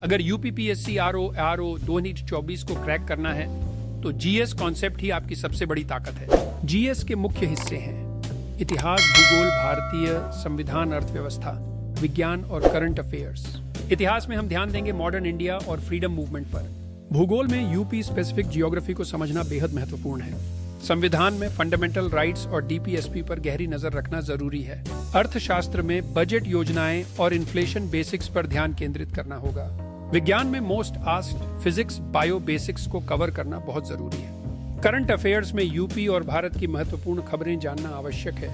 अगर UPPSC RO 2024 को crack करना है तो जीएस कॉन्सेप्ट ही आपकी सबसे बड़ी ताकत है। जीएस के मुख्य हिस्से हैं इतिहास, भूगोल, भारतीय संविधान, अर्थव्यवस्था, विज्ञान और करंट अफेयर्स। इतिहास में हम ध्यान देंगे मॉडर्न इंडिया और फ्रीडम मूवमेंट पर। भूगोल में यूपी स्पेसिफिक जियोग्राफी को समझना बेहद महत्वपूर्ण है। संविधान में फंडामेंटल राइट्स और डीपीएसपी पर गहरी नजर रखना जरूरी है। अर्थशास्त्र में बजट योजनाएं और इन्फ्लेशन बेसिक्स पर ध्यान केंद्रित करना होगा। विज्ञान में most asked physics, bio basics को कवर करना बहुत जरूरी है। करंट अफेयर्स में यूपी और भारत की महत्वपूर्ण खबरें जानना आवश्यक है।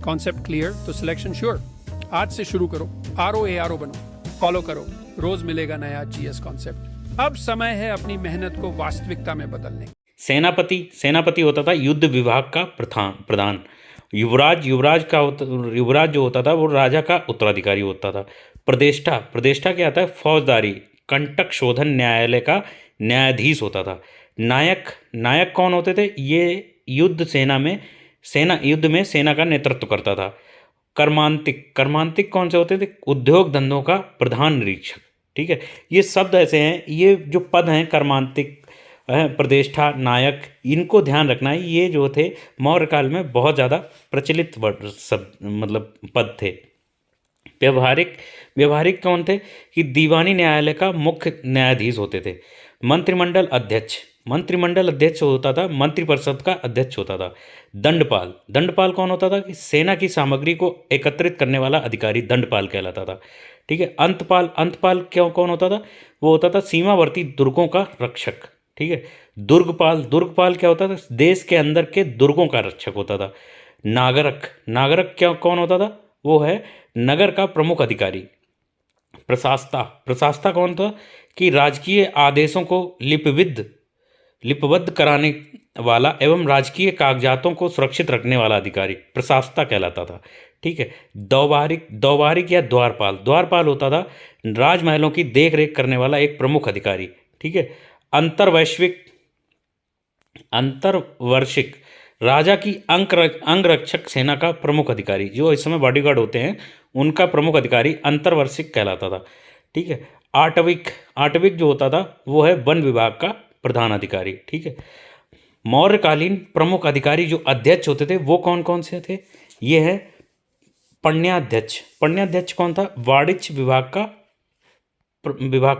कॉन्सेप्ट क्लियर तो सिलेक्शन श्योर। आज से शुरू करो, आरओ बनो, फॉलो करो, रोज मिलेगा नया जीएस कॉन्सेप्ट। अब समय है अपनी मेहनत को वास्तविकता में बदलने। सेनापति होता था युद्ध विभाग का प्रधान। युवराज जो होता था वो राजा का उत्तराधिकारी होता था। प्रदेष्टा क्या आता है? फौजदारी कंटक शोधन न्यायालय का न्यायाधीश होता था। नायक कौन होते थे? ये युद्ध में सेना का नेतृत्व करता था। कर्मांतिक कौन से होते थे? उद्योग धंधों का प्रधान निरीक्षक। ठीक है, ये शब्द ऐसे हैं, ये जो पद हैं कर्मांतिक, प्रतिष्ठा, नायक, इनको ध्यान रखना है। ये जो थे मौर्य काल में बहुत ज़्यादा प्रचलित पद थे। व्यवहारिक कौन थे? कि दीवानी न्यायालय का मुख्य न्यायाधीश होते थे। मंत्रिमंडल अध्यक्ष होता था, मंत्रिपरिषद का अध्यक्ष होता था। दंडपाल कौन होता था? कि सेना की सामग्री को एकत्रित करने वाला अधिकारी दंडपाल कहलाता था। ठीक है। अंतपाल कौन होता था? वो होता था सीमावर्ती दुर्गों का रक्षक। ठीक है। दुर्गपाल क्या होता था? देश के अंदर के दुर्गों का रक्षक होता था। नागरक कौन होता था? वो है नगर का प्रमुख अधिकारी। प्रशास्ता कौन था? कि राजकीय आदेशों को लिपिबद्ध कराने वाला एवं राजकीय कागजातों को सुरक्षित रखने वाला अधिकारी प्रशास्ता कहलाता था। ठीक है। दौबारिक या द्वारपाल होता था राजमहलों की देखरेख करने वाला एक प्रमुख अधिकारी। ठीक है। अंतर्वर्षिक राजा की अंगरक्षक सेना का प्रमुख अधिकारी, जो इस समय बॉडीगार्ड होते हैं उनका प्रमुख अधिकारी अंतर्वर्षिक कहलाता था। ठीक है। आटविक जो होता था वो है वन विभाग का प्रधान अधिकारी। ठीक है। मौर्यकालीन प्रमुख अधिकारी जो अध्यक्ष होते थे वो कौन कौन से थे? ये है पण्याध्यक्ष कौन था? वाणिज्य विभाग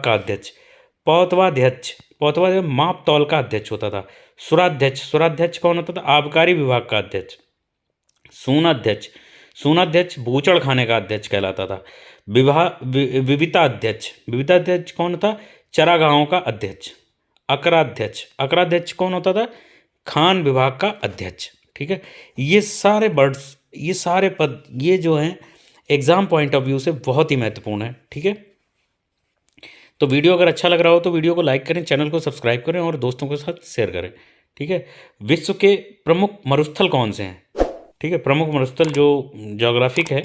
का अध्यक्ष। पौतवाध्यक्ष माप तौल का अध्यक्ष होता था। सुराध्यक्ष कौन होता था? आबकारी विभाग का अध्यक्ष। सूनाध्यक्ष भूचड़ खाने का अध्यक्ष कहलाता था। विविताध्यक्ष कौन था? चरागाहों का अध्यक्ष। अकराध्यक्ष कौन होता था? खान विभाग का अध्यक्ष। ठीक है। ये सारे पद ये जो हैं एग्जाम पॉइंट ऑफ व्यू से बहुत ही महत्वपूर्ण है। ठीक है। तो वीडियो अगर अच्छा लग रहा हो तो वीडियो को लाइक करें, चैनल को सब्सक्राइब करें और दोस्तों के साथ शेयर करें। ठीक है। विश्व के प्रमुख मरुस्थल कौन से हैं? ठीक है। प्रमुख मरुस्थल जो ज्योग्राफिक है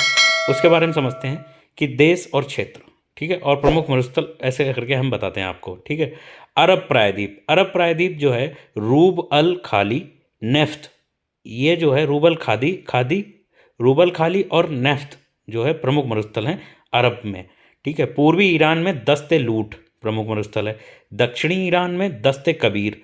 उसके बारे में समझते हैं कि देश और क्षेत्र। ठीक है। और प्रमुख मरुस्थल ऐसे करके हम बताते हैं आपको। ठीक है। अरब प्रायद्वीप जो है रूब अल खाली नेफ्ट, ये जो है रूबल खाली और नेफ्ट जो है प्रमुख मरुस्थल हैं अरब में। ठीक है। पूर्वी ईरान में दस्ते लूट प्रमुख मरुस्थल है। दक्षिणी ईरान में दस्ते कबीर।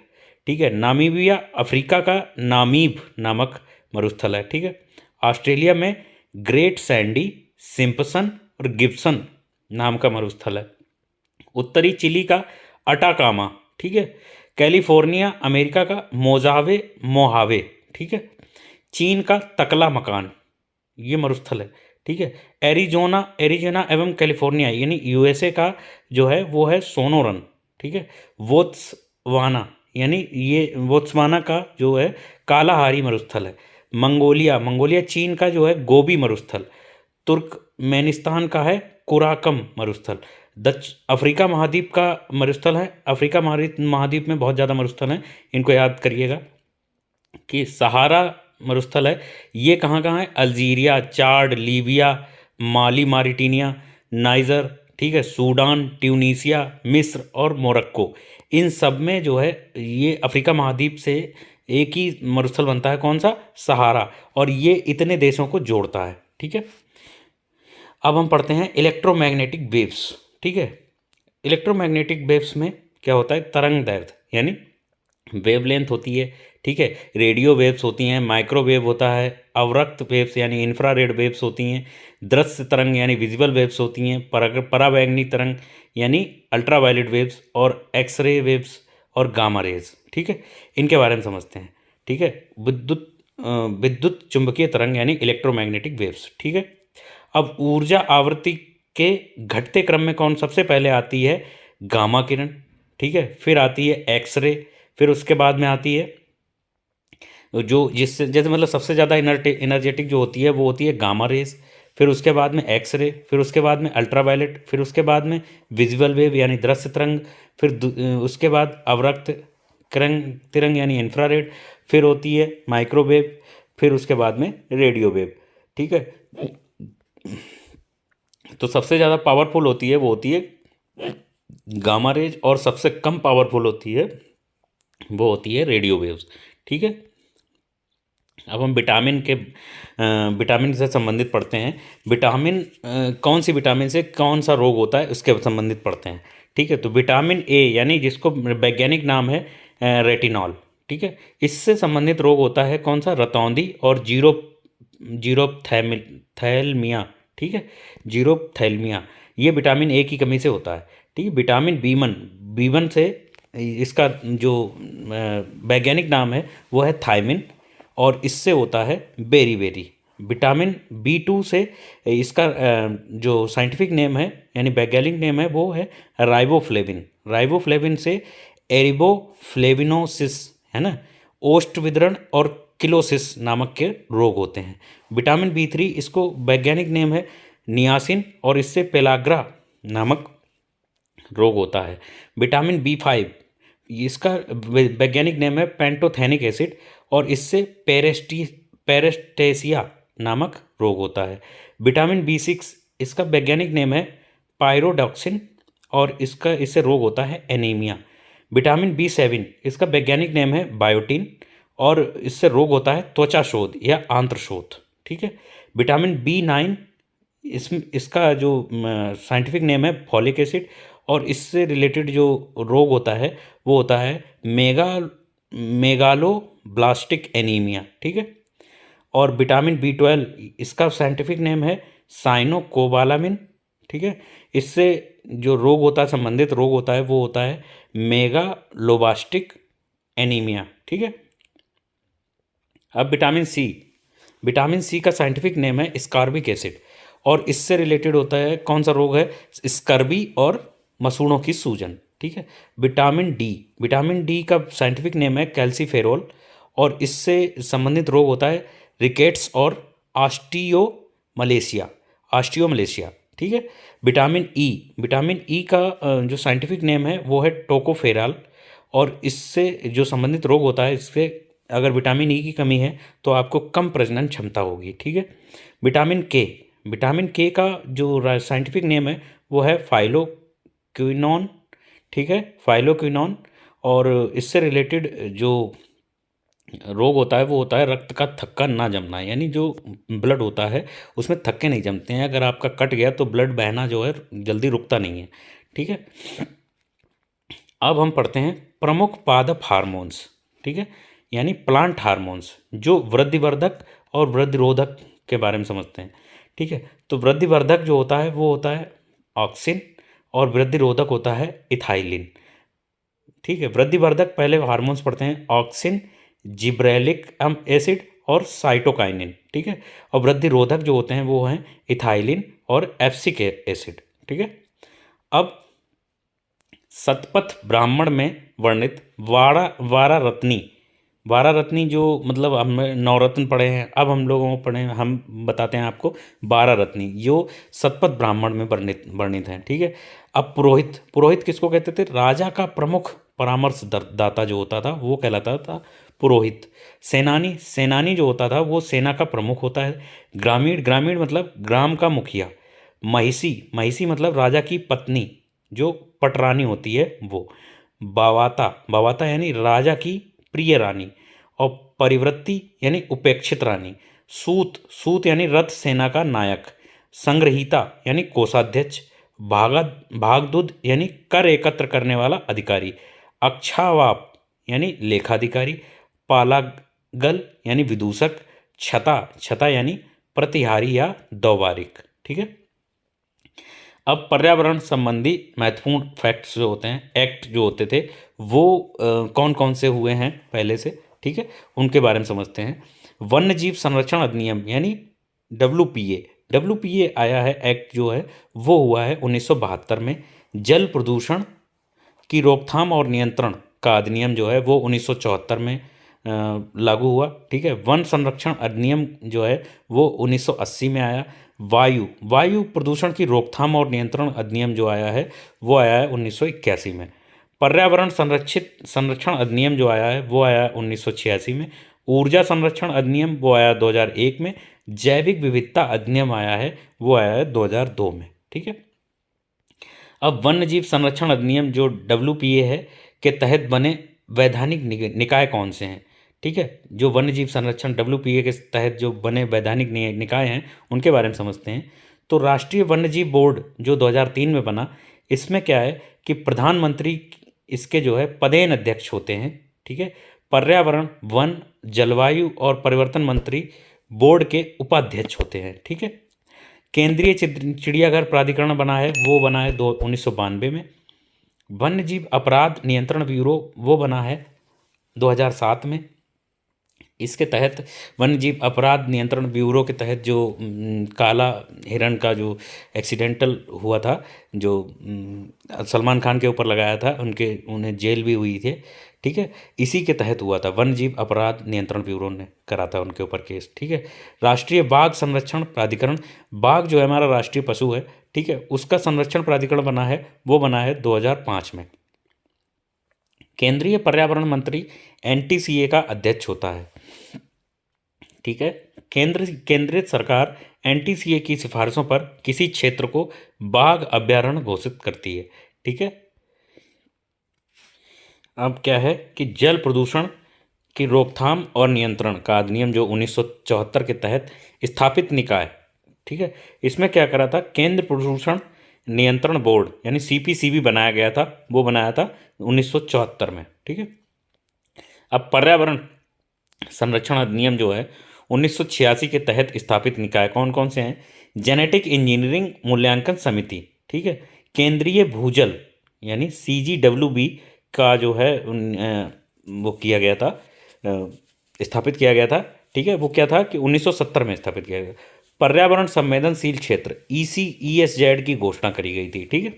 ठीक है। नामीबिया अफ्रीका का नामीब नामक मरुस्थल है। ठीक है। ऑस्ट्रेलिया में ग्रेट सैंडी, सिम्पसन और गिब्सन नाम का मरुस्थल है। उत्तरी चिली का अटाकामा। ठीक है। कैलिफोर्निया अमेरिका का मोहावे। ठीक है। चीन का तकला मकान ये मरुस्थल है। ठीक है। एरिजोना एवं कैलिफोर्निया यानी यूएसए का जो है वो है सोनोरन। ठीक है। बोत्सवाना का जो है कालाहारी मरुस्थल है। मंगोलिया चीन का जो है गोबी मरुस्थल। तुर्कमेनिस्तान का है कुराकम मरुस्थल। अफ्रीका महाद्वीप का मरुस्थल है। अफ्रीका महाद्वीप में बहुत ज़्यादा मरुस्थल हैं, इनको याद करिएगा। कि सहारा मरुस्थल है, ये कहाँ है? अल्जीरिया, चाड, लीबिया, माली, मारिटानिया, नाइजर। ठीक है। सूडान, ट्यूनीसिया, मिस्र और मोरक्को, इन सब में जो है ये अफ्रीका महाद्वीप से एक ही मरुस्थल बनता है। कौन सा? सहारा। और ये इतने देशों को जोड़ता है। ठीक है। अब हम पढ़ते हैं इलेक्ट्रोमैग्नेटिक वेव्स। ठीक है। इलेक्ट्रोमैग्नेटिक वेव्स में क्या होता है, तरंग दैर्ध्य यानी वेवलेंथ होती है, ठीक है। रेडियो वेव्स होती हैं, माइक्रोवेव होता है, अवरक्त वेव्स यानी इंफ्रारेड वेव्स होती हैं, दृश्य तरंग यानी विजुअल वेव्स होती हैं, पराबैंगनी तरंग यानी अल्ट्रावायलेट वेव्स, और एक्सरे वेव्स और गामा रेज, ठीक है। इनके बारे में समझते हैं, ठीक है। विद्युत चुंबकीय तरंग यानी इलेक्ट्रोमैग्नेटिक वेव्स, ठीक है। अब ऊर्जा आवृत्ति के घटते क्रम में कौन सबसे पहले आती है, गामा किरण, ठीक है। फिर आती है एक्सरे, फिर उसके बाद में आती है जो जिससे जैसे मतलब सबसे ज़्यादा एनर्जेटिक जो होती है वो होती है गामा रेज, फिर उसके बाद में एक्सरे, फिर उसके बाद में अल्ट्रावायलेट, फिर उसके बाद में विजुअल वेव यानी दृश्य तरंग, फिर उसके बाद अवरक्त तिरंग यानी इंफ्रारेड, फिर होती है माइक्रोवेव, फिर उसके बाद में रेडियो वेव, ठीक है। तो सबसे ज़्यादा पावरफुल होती है वो होती है गामा रेज, और सबसे कम पावरफुल होती है वो होती है रेडियो वेव्स, ठीक है। अब हम विटामिन से संबंधित पढ़ते हैं। विटामिन कौन सी विटामिन से कौन सा रोग होता है उसके संबंधित पढ़ते हैं, ठीक है। तो विटामिन ए यानी जिसको वैज्ञानिक नाम है रेटिनॉल, ठीक है, इससे संबंधित रोग होता है कौन सा, रतौंधी और जीरोथैल्मिया, ठीक है, जीरोथैल्मिया, ये विटामिन ए की कमी से होता है, ठीक है। विटामिन बी वन से इसका जो वैज्ञानिक नाम है वो है थायमिन, और इससे होता है बेरी। विटामिन बी टू से इसका जो साइंटिफिक नेम है यानी वैज्ञानिक नेम है वो है राइबोफ्लेविन से एरिबोफ्लेविनोसिस, है ना, ओष्ठ विदरण और किलोसिस नामक के रोग होते हैं। विटामिन बी थ्री इसको वैज्ञानिक नेम है नियासिन, और इससे पेलाग्रा नामक रोग होता है। विटामिन बी 5 इसका वैज्ञानिक नेम है पेंटोथेनिक एसिड, और इससे पेरेस्टेसिया नामक रोग होता है। विटामिन बी 6 इसका वैज्ञानिक नेम है पायरोडॉक्सिन, और इससे रोग होता है एनीमिया। विटामिन बी 7 इसका वैज्ञानिक नेम है बायोटीन, और इससे रोग होता है त्वचा शोथ या आंत्रशोथ, ठीक है। विटामिन बी 9 इसका जो साइंटिफिक नेम है फॉलिक एसिड, और इससे रिलेटेड जो रोग होता है वो होता है मेगालोब्लास्टिक एनीमिया, ठीक है। और विटामिन बी 12 इसका साइंटिफिक नेम है साइनोकोबालामिन, ठीक है। इससे जो रोग होता है, संबंधित रोग होता है वो होता है मेगालोब्लास्टिक एनीमिया, ठीक है। अब विटामिन सी का साइंटिफिक नेम है स्कारबिक एसिड, और इससे रिलेटेड होता है कौन सा रोग है, स्कर्बी और मसूड़ों की सूजन, ठीक है। विटामिन डी का साइंटिफिक नेम है कैल्सीफेरोल, और इससे संबंधित रोग होता है रिकेट्स और ऑस्टियोमलेशिया, ठीक है। विटामिन ई का जो साइंटिफिक नेम है वो है टोकोफेराल, और इससे जो संबंधित रोग होता है, इससे अगर विटामिन ई की कमी है तो आपको कम प्रजनन क्षमता होगी, ठीक है। विटामिन के का जो साइंटिफिक नेम है वो है फाइलोक्विनोन, ठीक है, फाइलोक्विनोन, और इससे रिलेटेड जो रोग होता है वो होता है रक्त का थक्का ना जमना, यानी जो ब्लड होता है उसमें थक्के नहीं जमते हैं। अगर आपका कट गया तो ब्लड बहना जो है जल्दी रुकता नहीं है, ठीक है। अब हम पढ़ते हैं प्रमुख पादप हार्मोन्स, ठीक है, यानी प्लांट हार्मोन्स, जो वृद्धिवर्धक और वृद्धिरोधक के बारे में समझते हैं, ठीक है। तो वृद्धिवर्धक जो होता है वो होता है ऑक्सिन, और वृद्धिरोधक होता है इथाइलिन, ठीक है। वृद्धिवर्धक पहले हार्मोन्स पढ़ते हैं, ऑक्सिन, जिब्रेलिक एसिड और साइटोकाइनिन, ठीक है। और वृद्धिरोधक जो होते हैं वो हैं इथाइलिन और एब्सिक एसिड, ठीक है। अब शतपथ ब्राह्मण में वर्णित वारा रत्नी जो मतलब हम नवरत्न पढ़े हैं, अब हम लोगों को हम बताते हैं आपको 12 रत्नी जो शतपथ ब्राह्मण में वर्णित हैं, ठीक है। अब पुरोहित किसको कहते थे, राजा का प्रमुख परामर्श दाता जो होता था वो कहलाता था पुरोहित। सेनानी जो होता था वो सेना का प्रमुख होता है। ग्रामीण मतलब ग्राम का मुखिया। महिषी मतलब राजा की पत्नी जो पटरानी होती है वो। बावाता यानी राजा की प्रिय रानी। और परिवृत्ति यानी उपेक्षित रानी। सूत यानी रथ सेना का नायक। संग्रहीता यानी कोषाध्यक्ष। भागदूद यानी कर एकत्र करने वाला अधिकारी, अक्षावाप यानी लेखाधिकारी, पालागल यानी विदूषक, छता छता यानी प्रतिहारी या दौबारिक। ठीक है। अब पर्यावरण संबंधी महत्वपूर्ण फैक्ट्स जो होते हैं, एक्ट जो होते थे, वो कौन कौन से हुए हैं पहले से, ठीक है, उनके बारे में समझते हैं। वन्य जीव संरक्षण अधिनियम यानी डब्ल्यूपीए आया है, एक्ट जो है वो हुआ है 1972 में। जल प्रदूषण की रोकथाम और नियंत्रण का अधिनियम जो है वो 1974 में लागू हुआ। ठीक है। वन संरक्षण अधिनियम जो है वो 1980 में आया। वायु प्रदूषण की रोकथाम और नियंत्रण अधिनियम जो आया है वो आया है 1981 में। पर्यावरण संरक्षण अधिनियम जो आया है वो आया 1986 में। ऊर्जा संरक्षण अधिनियम वो आया 2001 में। जैविक विविधता अधिनियम आया है वो आया है 2002 में। ठीक है। अब वन्य जीव संरक्षण अधिनियम जो डब्ल्यूपीए है के तहत बने वैधानिक निकाय कौन से हैं? ठीक है। जो वन्य जीव संरक्षण डब्ल्यूपीए के तहत जो बने वैधानिक निकाय हैं उनके बारे में समझते हैं। तो राष्ट्रीय वन्य जीव बोर्ड जो 2003 में बना, इसमें क्या है कि प्रधानमंत्री इसके जो है पदेन अध्यक्ष होते हैं। ठीक है। पर्यावरण, वन, जलवायु और परिवर्तन मंत्री बोर्ड के उपाध्यक्ष होते हैं। ठीक है। केंद्रीय चिड़ियाघर प्राधिकरण बना है, वो बना है 1992 में। वन्य जीव अपराध नियंत्रण ब्यूरो वो बना है 2007 में। इसके तहत वन्य जीव अपराध नियंत्रण ब्यूरो के तहत जो काला हिरण का जो एक्सीडेंटल हुआ था, जो सलमान खान के ऊपर लगाया था, उन्हें जेल भी हुई थी। ठीक है। इसी के तहत हुआ था, वन्य जीव अपराध नियंत्रण ब्यूरो ने करा था उनके ऊपर केस। ठीक है। राष्ट्रीय बाघ संरक्षण प्राधिकरण, बाघ जो है हमारा राष्ट्रीय पशु है, ठीक है, उसका संरक्षण प्राधिकरण बना है, वो बना है 2005 में। केंद्रीय पर्यावरण मंत्री एनटीसीए का अध्यक्ष होता है। ठीक है। केंद्रीय सरकार एनटीसीए की सिफारिशों पर किसी क्षेत्र को बाघ अभयारण्य घोषित करती है। ठीक है। अब क्या है कि जल प्रदूषण की रोकथाम और नियंत्रण का अधिनियम जो 1974 के तहत स्थापित निकाय, ठीक है, इसमें क्या करा था, केंद्र प्रदूषण नियंत्रण बोर्ड यानी सीपीसीबी बनाया गया था, वो बनाया था 1974 में। ठीक है। अब पर्यावरण संरक्षण अधिनियम जो है 1986 के तहत स्थापित निकाय कौन कौन से हैं? जेनेटिक इंजीनियरिंग मूल्यांकन समिति, ठीक है, केंद्रीय भूजल यानी CGWB का जो है वो किया गया था, स्थापित किया गया था। ठीक है। वो क्या था कि 1970 में स्थापित किया गया। पर्यावरण संवेदनशील क्षेत्र ESZ की घोषणा करी गई थी। ठीक है।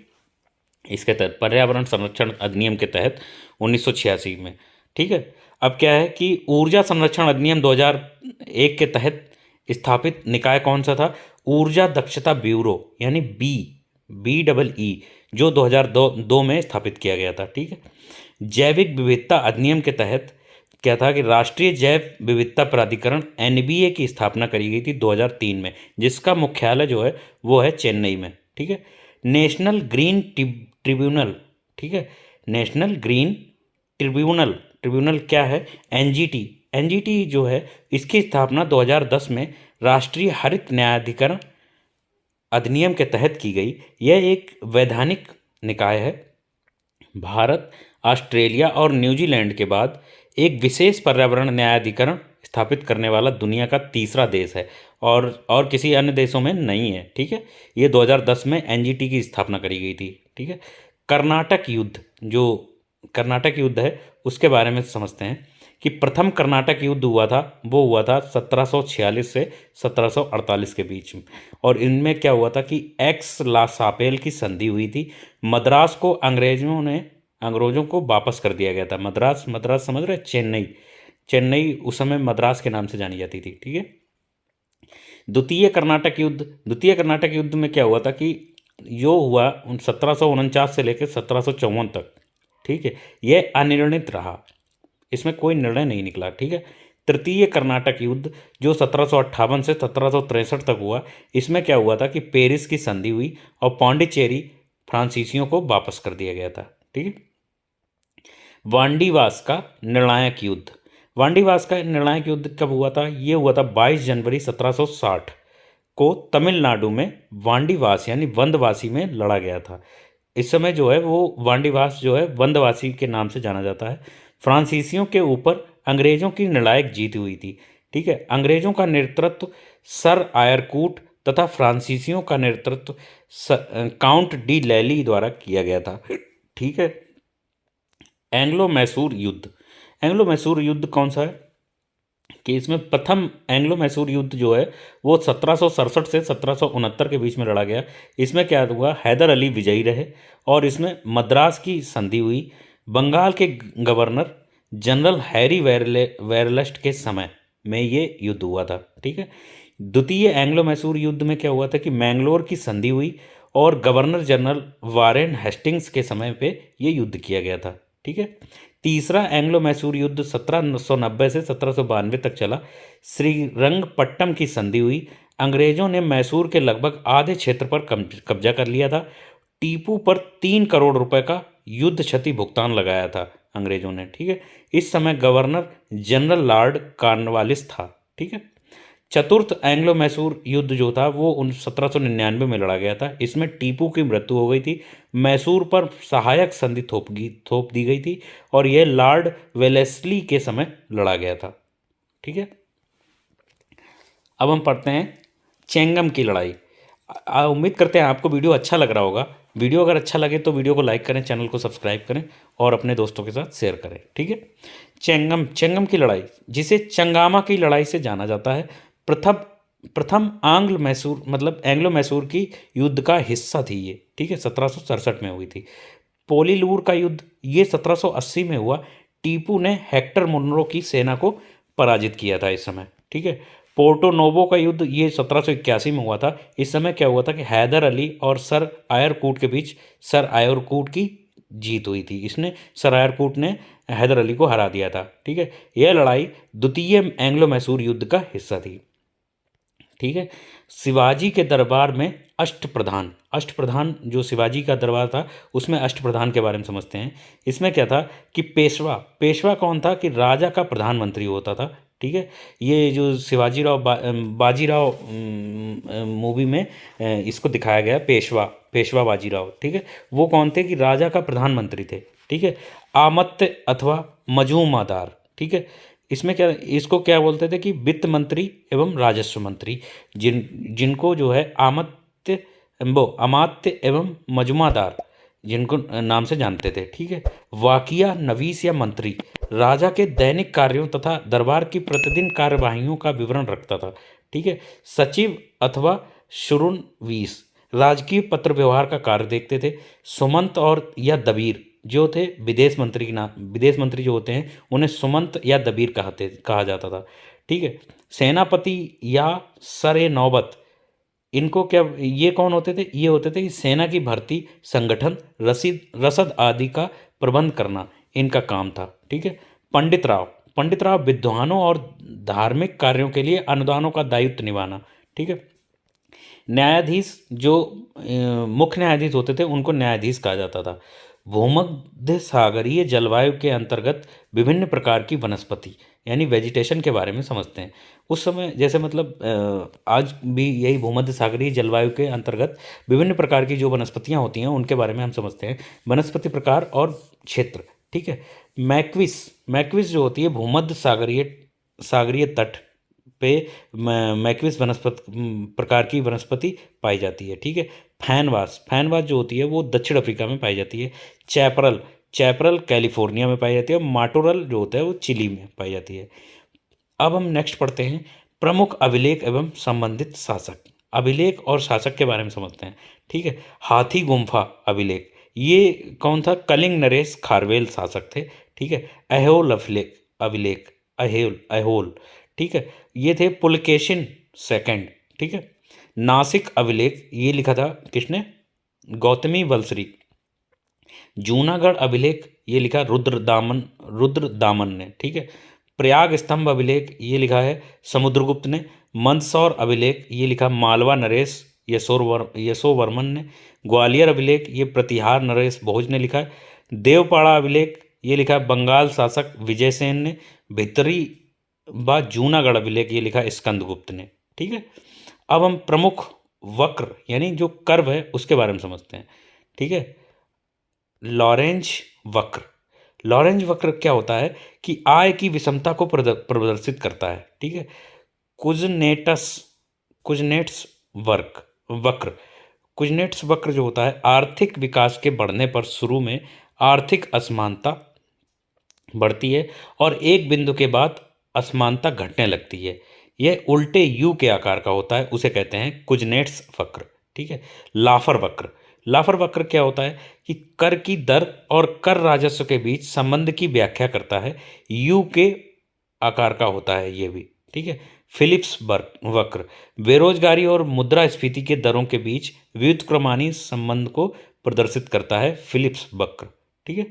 इसके तहत पर्यावरण संरक्षण अधिनियम के तहत 1986 में। ठीक है। अब क्या है कि ऊर्जा संरक्षण अधिनियम 2001 के तहत स्थापित निकाय कौन सा था? ऊर्जा दक्षता ब्यूरो यानी BEE जो 2002 में स्थापित किया गया था। ठीक है। जैविक विविधता अधिनियम के तहत क्या था कि राष्ट्रीय जैव विविधता प्राधिकरण NBA की स्थापना करी गई थी 2003 में, जिसका मुख्यालय जो है वो है चेन्नई में। ठीक है। नेशनल ग्रीन ट्रिब्यूनल, ठीक है, नेशनल ग्रीन ट्रिब्यूनल क्या है? NGT जो है इसकी स्थापना 2010 में राष्ट्रीय हरित न्यायाधिकरण अधिनियम के तहत की गई। यह एक वैधानिक निकाय है। भारत, ऑस्ट्रेलिया और न्यूजीलैंड के बाद एक विशेष पर्यावरण न्यायाधिकरण स्थापित करने वाला दुनिया का तीसरा देश है और किसी अन्य देशों में नहीं है। ठीक है। ये 2010 में NGT की स्थापना करी गई थी। ठीक है। कर्नाटक युद्ध, जो कर्नाटक युद्ध है उसके बारे में समझते हैं कि प्रथम कर्नाटक युद्ध हुआ था, वो हुआ था 1746 से 1748 के बीच में। और इनमें क्या हुआ था कि एक्स ला सापेल की संधि हुई थी। मद्रास को अंग्रेजों को वापस कर दिया गया था। मद्रास समझ रहे? चेन्नई उस समय मद्रास के नाम से जानी जाती थी। ठीक है। द्वितीय कर्नाटक युद्ध में क्या हुआ था कि जो हुआ 1749 से लेकर 1754 तक, ठीक है, यह अनिर्णित रहा, इसमें कोई निर्णय नहीं निकला। ठीक है। तृतीय कर्नाटक युद्ध जो 1758 से 1763 तक हुआ, इसमें क्या हुआ था कि पेरिस की संधि हुई और पौंडीचेरी फ्रांसीसियों को वापस कर दिया गया था। ठीक है। वांडीवास का निर्णायक युद्ध कब हुआ था? ये हुआ था 22 जनवरी 1760 को तमिलनाडु में वांडीवास यानी वंदवासी में लड़ा गया था। इस समय जो है वो वांडीवास जो है वंदवासी के नाम से जाना जाता है। फ्रांसीसियों के ऊपर अंग्रेजों की निर्णायक जीत हुई थी। ठीक है, अंग्रेजों का नेतृत्व सर आयरकूट तथा फ्रांसीसियों का नेतृत्व काउंट डी लैली द्वारा किया गया था। ठीक है, एंग्लो मैसूर युद्ध। एंग्लो मैसूर युद्ध कौन सा है कि इसमें प्रथम एंग्लो मैसूर युद्ध जो है वो 1767 से 1769 के बीच में लड़ा गया। इसमें क्या हुआ, हैदर अली विजयी रहे और इसमें मद्रास की संधि हुई। बंगाल के गवर्नर जनरल हैरी वेरलस्ट के समय में ये युद्ध हुआ था। ठीक है, द्वितीय एंग्लो मैसूर युद्ध में क्या हुआ था कि मैंगलोर की संधि हुई और गवर्नर जनरल वारेन हेस्टिंग्स के समय पे ये युद्ध किया गया था। ठीक है, तीसरा एंग्लो मैसूर युद्ध 1790 से 1792 तक चला। श्रीरंगपट्टम की संधि हुई। अंग्रेजों ने मैसूर के लगभग आधे क्षेत्र पर कब्जा कर लिया था। टीपू पर 3 करोड़ रुपए का युद्ध क्षति भुगतान लगाया था अंग्रेजों ने। ठीक है, इस समय गवर्नर जनरल लॉर्ड कॉर्नवालिस था। ठीक है, चतुर्थ एंग्लो मैसूर युद्ध जो था वो 1799 में लड़ा गया था। इसमें टीपू की मृत्यु हो गई थी। मैसूर पर सहायक संधि थोप दी गई थी और यह लॉर्ड वेलेस्ली के समय लड़ा गया था। ठीक है, अब हम पढ़ते हैं चेंगम की लड़ाई। उम्मीद करते हैं आपको वीडियो अच्छा लग रहा होगा। वीडियो अगर अच्छा लगे तो वीडियो को लाइक करें, चैनल को सब्सक्राइब करें और अपने दोस्तों के साथ शेयर करें। ठीक है, चेंगम की लड़ाई जिसे चंगामा की लड़ाई से जाना जाता है, प्रथम एंग्लो मैसूर की युद्ध का हिस्सा थी ये। ठीक है, 1767 में हुई थी। पोलीलूर का युद्ध ये 1780 में हुआ। टीपू ने हेक्टर मुनरो की सेना को पराजित किया था इस समय। ठीक है, पोर्टो नोवो का युद्ध ये 1781 में हुआ था। इस समय क्या हुआ था कि हैदर अली और सर आयरकूट के बीच सर आयरकूट की जीत हुई थी। इसने सर आयरकूट ने हैदर अली को हरा दिया था। ठीक है, यह लड़ाई द्वितीय एंग्लो मैसूर युद्ध का हिस्सा थी। ठीक है, शिवाजी के दरबार में अष्टप्रधान जो शिवाजी का दरबार था उसमें अष्टप्रधान के बारे में समझते हैं। इसमें क्या था कि पेशवा कौन था कि राजा का प्रधानमंत्री होता था। ठीक है, ये जो बाजीराव मूवी में इसको दिखाया गया, पेशवा बाजीराव। ठीक है, वो कौन थे कि राजा का प्रधानमंत्री थे। ठीक है, आमत्य अथवा मजूमादार। ठीक है, इसमें इसको क्या बोलते थे कि वित्त मंत्री एवं राजस्व मंत्री, जिनको जो है अमात्य एवं मजूमादार जिनको नाम से जानते थे। ठीक है, वाकिया नवीस या मंत्री राजा के दैनिक कार्यों तथा दरबार की प्रतिदिन कार्यवाहियों का विवरण रखता था। ठीक है, सचिव अथवा शुरुनवीस राजकीय पत्र व्यवहार का कार्य देखते थे। सुमंत और या दबीर जो थे विदेश मंत्री जो होते हैं उन्हें सुमंत या दबीर कहा जाता था। ठीक है, सेनापति या सरे नौबत इनको क्या, ये कौन होते थे, ये होते थे कि सेना की भर्ती, संगठन, रसद आदि का प्रबंध करना इनका काम था। ठीक है, पंडित राव विद्वानों और धार्मिक कार्यों के लिए अनुदानों का दायित्व निभाना। ठीक है, न्यायाधीश जो मुख्य न्यायाधीश होते थे उनको न्यायाधीश कहा जाता था। भूमध्य सागरीय जलवायु के अंतर्गत विभिन्न प्रकार की वनस्पति यानी वेजिटेशन के बारे में समझते हैं। उस समय जैसे आज भी यही भूमध्य सागरीय जलवायु के अंतर्गत विभिन्न प्रकार की जो वनस्पतियां होती हैं उनके बारे में हम समझते हैं, वनस्पति प्रकार और क्षेत्र। ठीक है, मैक्विस जो होती है भूमध्य सागरीय तट पे मैक्विस प्रकार की वनस्पति पाई जाती है। ठीक है, फैनवास जो होती है वो दक्षिण अफ्रीका में पाई जाती है। चैपरल कैलिफोर्निया में पाई जाती है। माटोरल जो होता है वो चिली में पाई जाती है। अब हम नेक्स्ट पढ़ते हैं प्रमुख अभिलेख एवं संबंधित शासक। अभिलेख और शासक के बारे में समझते हैं। ठीक है, हाथी गुम्फा अभिलेख ये कौन था, कलिंग नरेश खारवेल शासक थे। ठीक है, अहोल अभिलेख अहोल। ठीक है, ये थे पुलकेशिन सेकंड। ठीक है, नासिक अभिलेख ये लिखा था किसने, गौतमी वल्सरी। जूनागढ़ अभिलेख ये लिखा रुद्रदामन ने। ठीक है, प्रयाग स्तंभ अभिलेख ये लिखा है समुद्रगुप्त ने। मंदसौर अभिलेख ये लिखा मालवा नरेश यशोवर्मन ने। ग्वालियर अभिलेख ये प्रतिहार नरेश भोज ने लिखा है। देवपाड़ा अभिलेख ये लिखा बंगाल शासक विजयसेन ने। भितरी जूनागढ़ अभिलेख ये लिखा स्कंदगुप्त ने। ठीक है, अब हम प्रमुख वक्र यानी जो कर्व है उसके बारे में समझते हैं। ठीक है, लॉरेंज वक्र। लॉरेंज वक्र क्या होता है कि आय की विषमता को प्रदर्शित करता है। ठीक है, कुजनेटस कुजनेट्स वर्क वक्र कुजनेट्स वक्र जो होता है, आर्थिक विकास के बढ़ने पर शुरू में आर्थिक असमानता बढ़ती है और एक बिंदु के बाद असमानता घटने लगती है। यह उल्टे यू के आकार का होता है, उसे कहते हैं कुजनेट्स वक्र। ठीक है, लाफर वक्र। लाफर वक्र क्या होता है कि कर की दर और कर राजस्व के बीच संबंध की व्याख्या करता है, यू के आकार का होता है ये भी। ठीक है, फिलिप्स वक्र बेरोजगारी और मुद्रास्फीति के दरों के बीच व्युत्क्रमानी संबंध को प्रदर्शित करता है, फिलिप्स वक्र। ठीक है,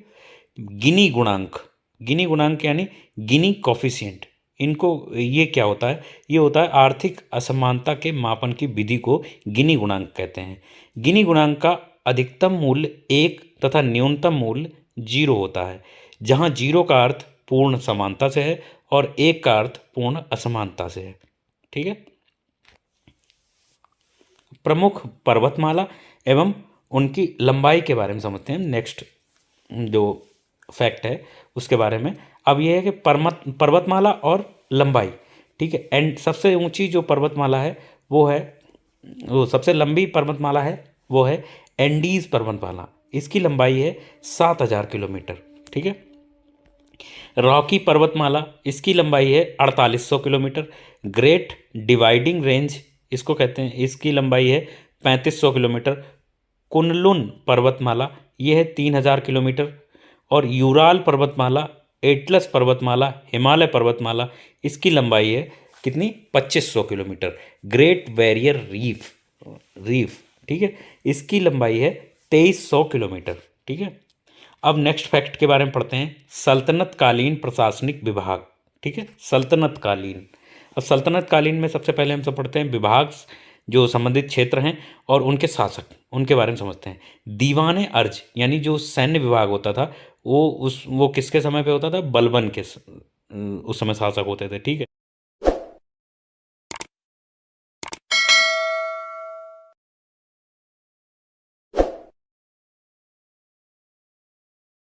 गिनी गुणांक। गिनी गुणांक यानी गिनी कॉफिशिएंट, इनको ये क्या होता है, ये होता है आर्थिक असमानता के मापन की विधि को गिनी गुणांक कहते हैं। गिनी गुणांक का अधिकतम मूल्य 1 तथा न्यूनतम मूल्य 0 होता है, जहां 0 का अर्थ पूर्ण समानता से है और 1 का अर्थ पूर्ण असमानता से है। ठीक है, प्रमुख पर्वतमाला एवं उनकी लंबाई के बारे में समझते हैं। नेक्स्ट जो फैक्ट है उसके बारे में। अब यह है कि पर्वतमाला और लंबाई। ठीक है, एंड सबसे ऊंची जो पर्वतमाला है वो सबसे लंबी पर्वतमाला है वो है एंडीज पर्वतमाला। इसकी लंबाई है 7,000 किलोमीटर। ठीक है, रॉकी पर्वतमाला, इसकी लंबाई है 4800 किलोमीटर। ग्रेट डिवाइडिंग रेंज इसको कहते हैं, इसकी लंबाई है 3500 किलोमीटर। कुनलुन पर्वतमाला यह है 3000 किलोमीटर। और यूराल पर्वतमाला, एटलस पर्वतमाला, हिमालय पर्वतमाला, इसकी लंबाई है कितनी, 2500 किलोमीटर। ग्रेट बैरियर रीफ ठीक है, इसकी लंबाई है 2300 किलोमीटर। ठीक है, अब नेक्स्ट फैक्ट के बारे में पढ़ते हैं, सल्तनत कालीन प्रशासनिक विभाग। ठीक है, सल्तनत कालीन। अब सल्तनत कालीन में सबसे पहले हम सब पढ़ते हैं विभाग जो संबंधित क्षेत्र हैं और उनके शासक, उनके बारे में समझते हैं। दीवाने अर्ज यानी जो सैन्य विभाग होता था वो किसके समय पे होता था, बलबन के उस समय शासक होते थे। ठीक है,